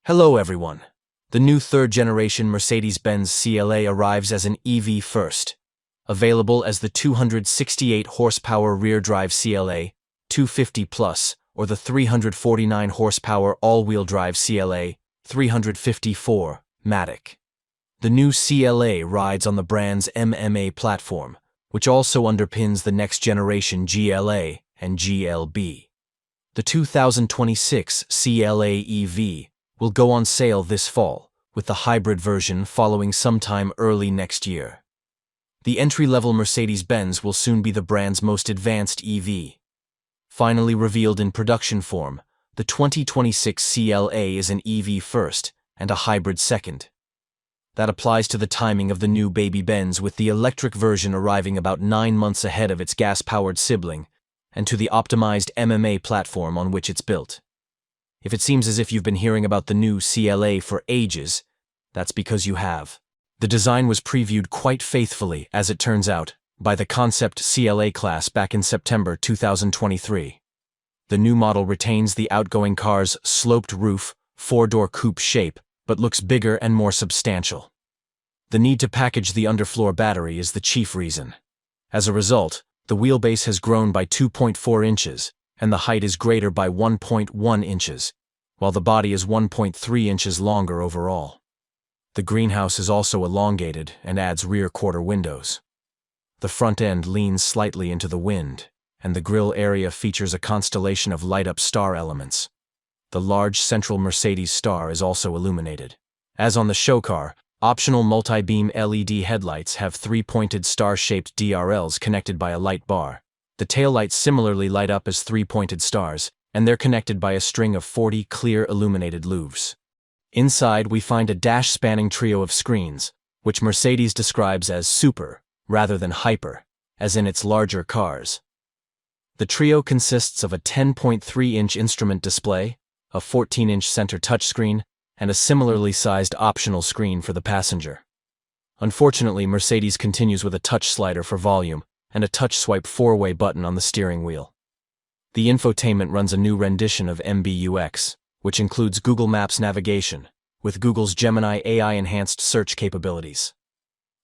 Hello everyone. The new third-generation Mercedes-Benz CLA arrives as an EV first. Available as the 268-horsepower rear-drive CLA250 Plus or the 349-horsepower all-wheel drive CLA350 Matic. The new CLA rides on the brand's MMA platform, which also underpins the next-generation GLA and GLB. The 2026 CLA EV will go on sale this fall, with the hybrid version following sometime early next year. The entry-level Mercedes-Benz will soon be the brand's most advanced EV. Finally revealed in production form, the 2026 CLA is an EV first and a hybrid second. That applies to the timing of the new baby Benz, with the electric version arriving about 9 months ahead of its gas-powered sibling, and to the optimized MMA platform on which it's built. If it seems as if you've been hearing about the new CLA for ages, that's because you have. The design was previewed quite faithfully, as it turns out, by the concept CLA class back in September 2023. The new model retains the outgoing car's sloped roof, 4-door coupe shape, but looks bigger and more substantial. The need to package the underfloor battery is the chief reason. As a result, the wheelbase has grown by 2.4 inches, and the height is greater by 1.1 inches, while the body is 1.3 inches longer overall. The greenhouse is also elongated and adds rear quarter windows. The front end leans slightly into the wind, and the grille area features a constellation of light-up star elements. The large central Mercedes star is also illuminated. As on the show car, optional multi-beam LED headlights have 3 pointed star-shaped DRLs connected by a light bar. The taillights similarly light up as 3 pointed stars, and they're connected by a string of 40 clear illuminated louvres. Inside, we find a dash-spanning trio of screens, which Mercedes describes as super, rather than hyper, as in its larger cars. The trio consists of a 10.3-inch instrument display, a 14-inch center touchscreen, and a similarly sized optional screen for the passenger. Unfortunately, Mercedes continues with a touch slider for volume, and a touch swipe 4-way button on the steering wheel. The infotainment runs a new rendition of MBUX, which includes Google Maps navigation, with Google's Gemini AI-enhanced search capabilities.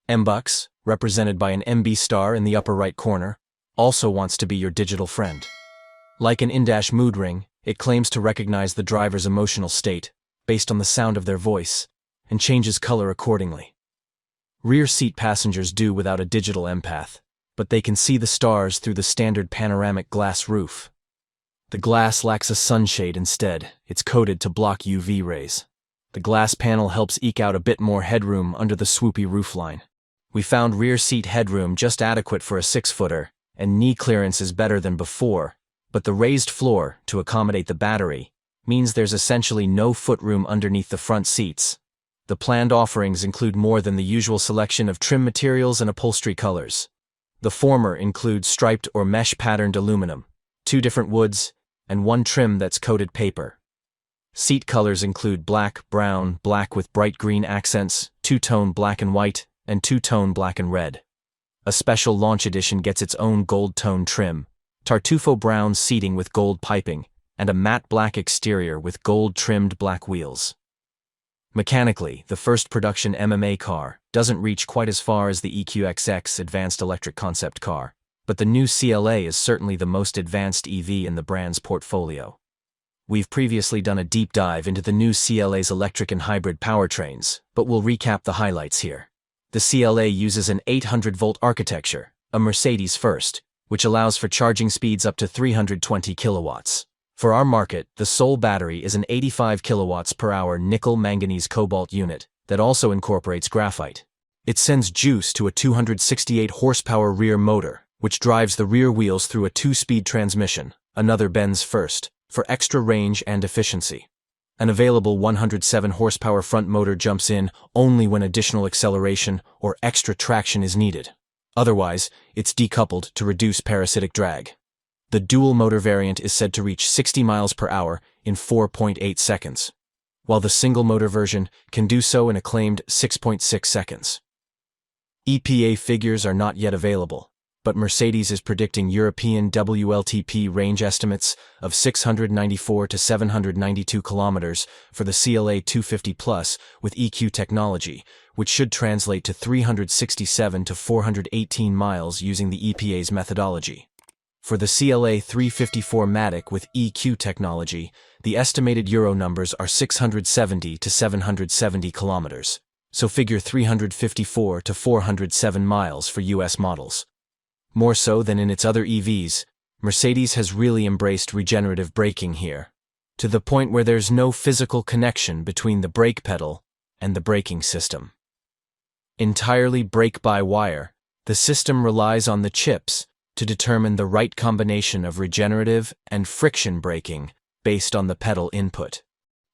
MBUX, represented by an MB star in the upper right corner, also wants to be your digital friend. Like an in-dash mood ring, it claims to recognize the driver's emotional state, based on the sound of their voice, and changes color accordingly. Rear seat passengers do without a digital empath, but they can see the stars through the standard panoramic glass roof. The glass lacks a sunshade instead. It's coated to block UV rays. The glass panel helps eke out a bit more headroom under the swoopy roofline. We found rear seat headroom just adequate for a 6-footer, and knee clearance is better than before, but the raised floor, to accommodate the battery, means there's essentially no footroom underneath the front seats. The planned offerings include more than the usual selection of trim materials and upholstery colors. The former includes striped or mesh-patterned aluminum, 2 different woods, and 1 trim that's coated paper. Seat colors include black, brown, black with bright green accents, 2-tone black and white, and 2-tone black and red. A special launch edition gets its own gold tone trim, Tartufo brown seating with gold piping, and a matte black exterior with gold-trimmed black wheels. Mechanically, the first production MMA car doesn't reach quite as far as the EQXX advanced electric concept car, but the new CLA is certainly the most advanced EV in the brand's portfolio. We've previously done a deep dive into the new CLA's electric and hybrid powertrains, but we'll recap the highlights here. The CLA uses an 800-volt architecture, a Mercedes first, which allows for charging speeds up to 320 kilowatts. For our market, the sole battery is an 85 kilowatts per hour nickel-manganese-cobalt unit that also incorporates graphite. It sends juice to a 268 horsepower rear motor, which drives the rear wheels through a 2-speed transmission, another Benz first, for extra range and efficiency. An available 107 horsepower front motor jumps in only when additional acceleration or extra traction is needed. Otherwise, it's decoupled to reduce parasitic drag. The dual-motor variant is said to reach 60 miles per hour in 4.8 seconds, while the single-motor version can do so in a claimed 6.6 seconds. EPA figures are not yet available, but Mercedes is predicting European WLTP range estimates of 694 to 792 kilometers for the CLA250 Plus with EQ technology, which should translate to 367 to 418 miles using the EPA's methodology. For the CLA350 4MATIC with EQ technology, the estimated Euro numbers are 670 to 770 kilometers, so figure 354 to 407 miles for US models. More so than in its other EVs, Mercedes has really embraced regenerative braking here, to the point where there's no physical connection between the brake pedal and the braking system. Entirely brake-by-wire, the system relies on the chips to determine the right combination of regenerative and friction braking based on the pedal input.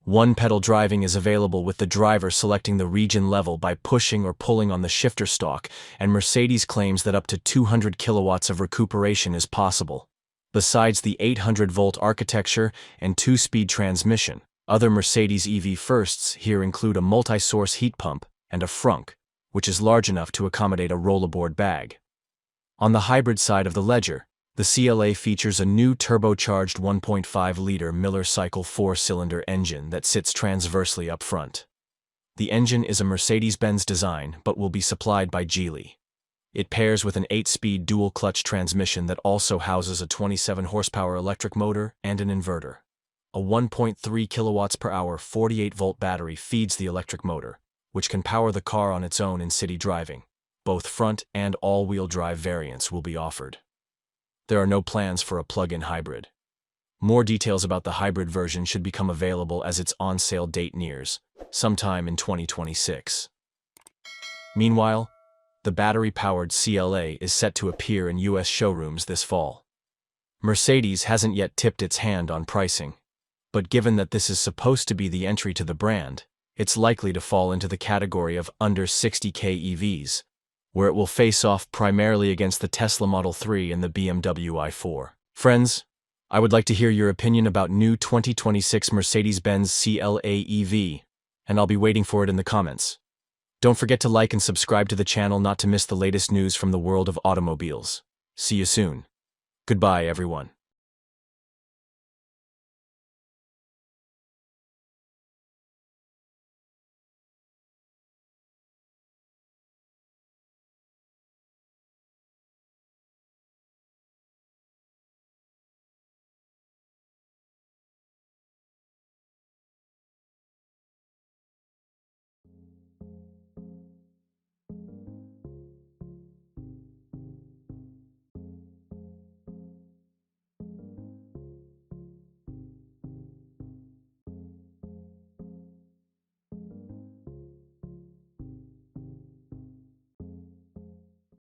One pedal driving is available with the driver selecting the region level by pushing or pulling on the shifter stalk, and Mercedes claims that up to 200 kilowatts of recuperation is possible. Besides the 800-volt architecture and 2-speed transmission, other Mercedes EV firsts here include a multi-source heat pump and a frunk, which is large enough to accommodate a rollaboard bag. On the hybrid side of the ledger, the CLA features a new turbocharged 1.5-liter Miller Cycle 4-cylinder engine that sits transversely up front. The engine is a Mercedes-Benz design but will be supplied by Geely. It pairs with an 8-speed dual-clutch transmission that also houses a 27-horsepower electric motor and an inverter. A 1.3 kilowatts per hour 48-volt battery feeds the electric motor, which can power the car on its own in city driving. Both front and all-wheel drive variants will be offered. There are no plans for a plug-in hybrid. More details about the hybrid version should become available as its on-sale date nears, sometime in 2026. Meanwhile, the battery-powered CLA is set to appear in US showrooms this fall. Mercedes hasn't yet tipped its hand on pricing, but given that this is supposed to be the entry to the brand, it's likely to fall into the category of under 60K EVs, where it will face off primarily against the Tesla Model 3 and the BMW i4. Friends, I would like to hear your opinion about new 2026 Mercedes-Benz CLA EV, and I'll be waiting for it in the comments. Don't forget to like and subscribe to the channel not to miss the latest news from the world of automobiles. See you soon. Goodbye, everyone.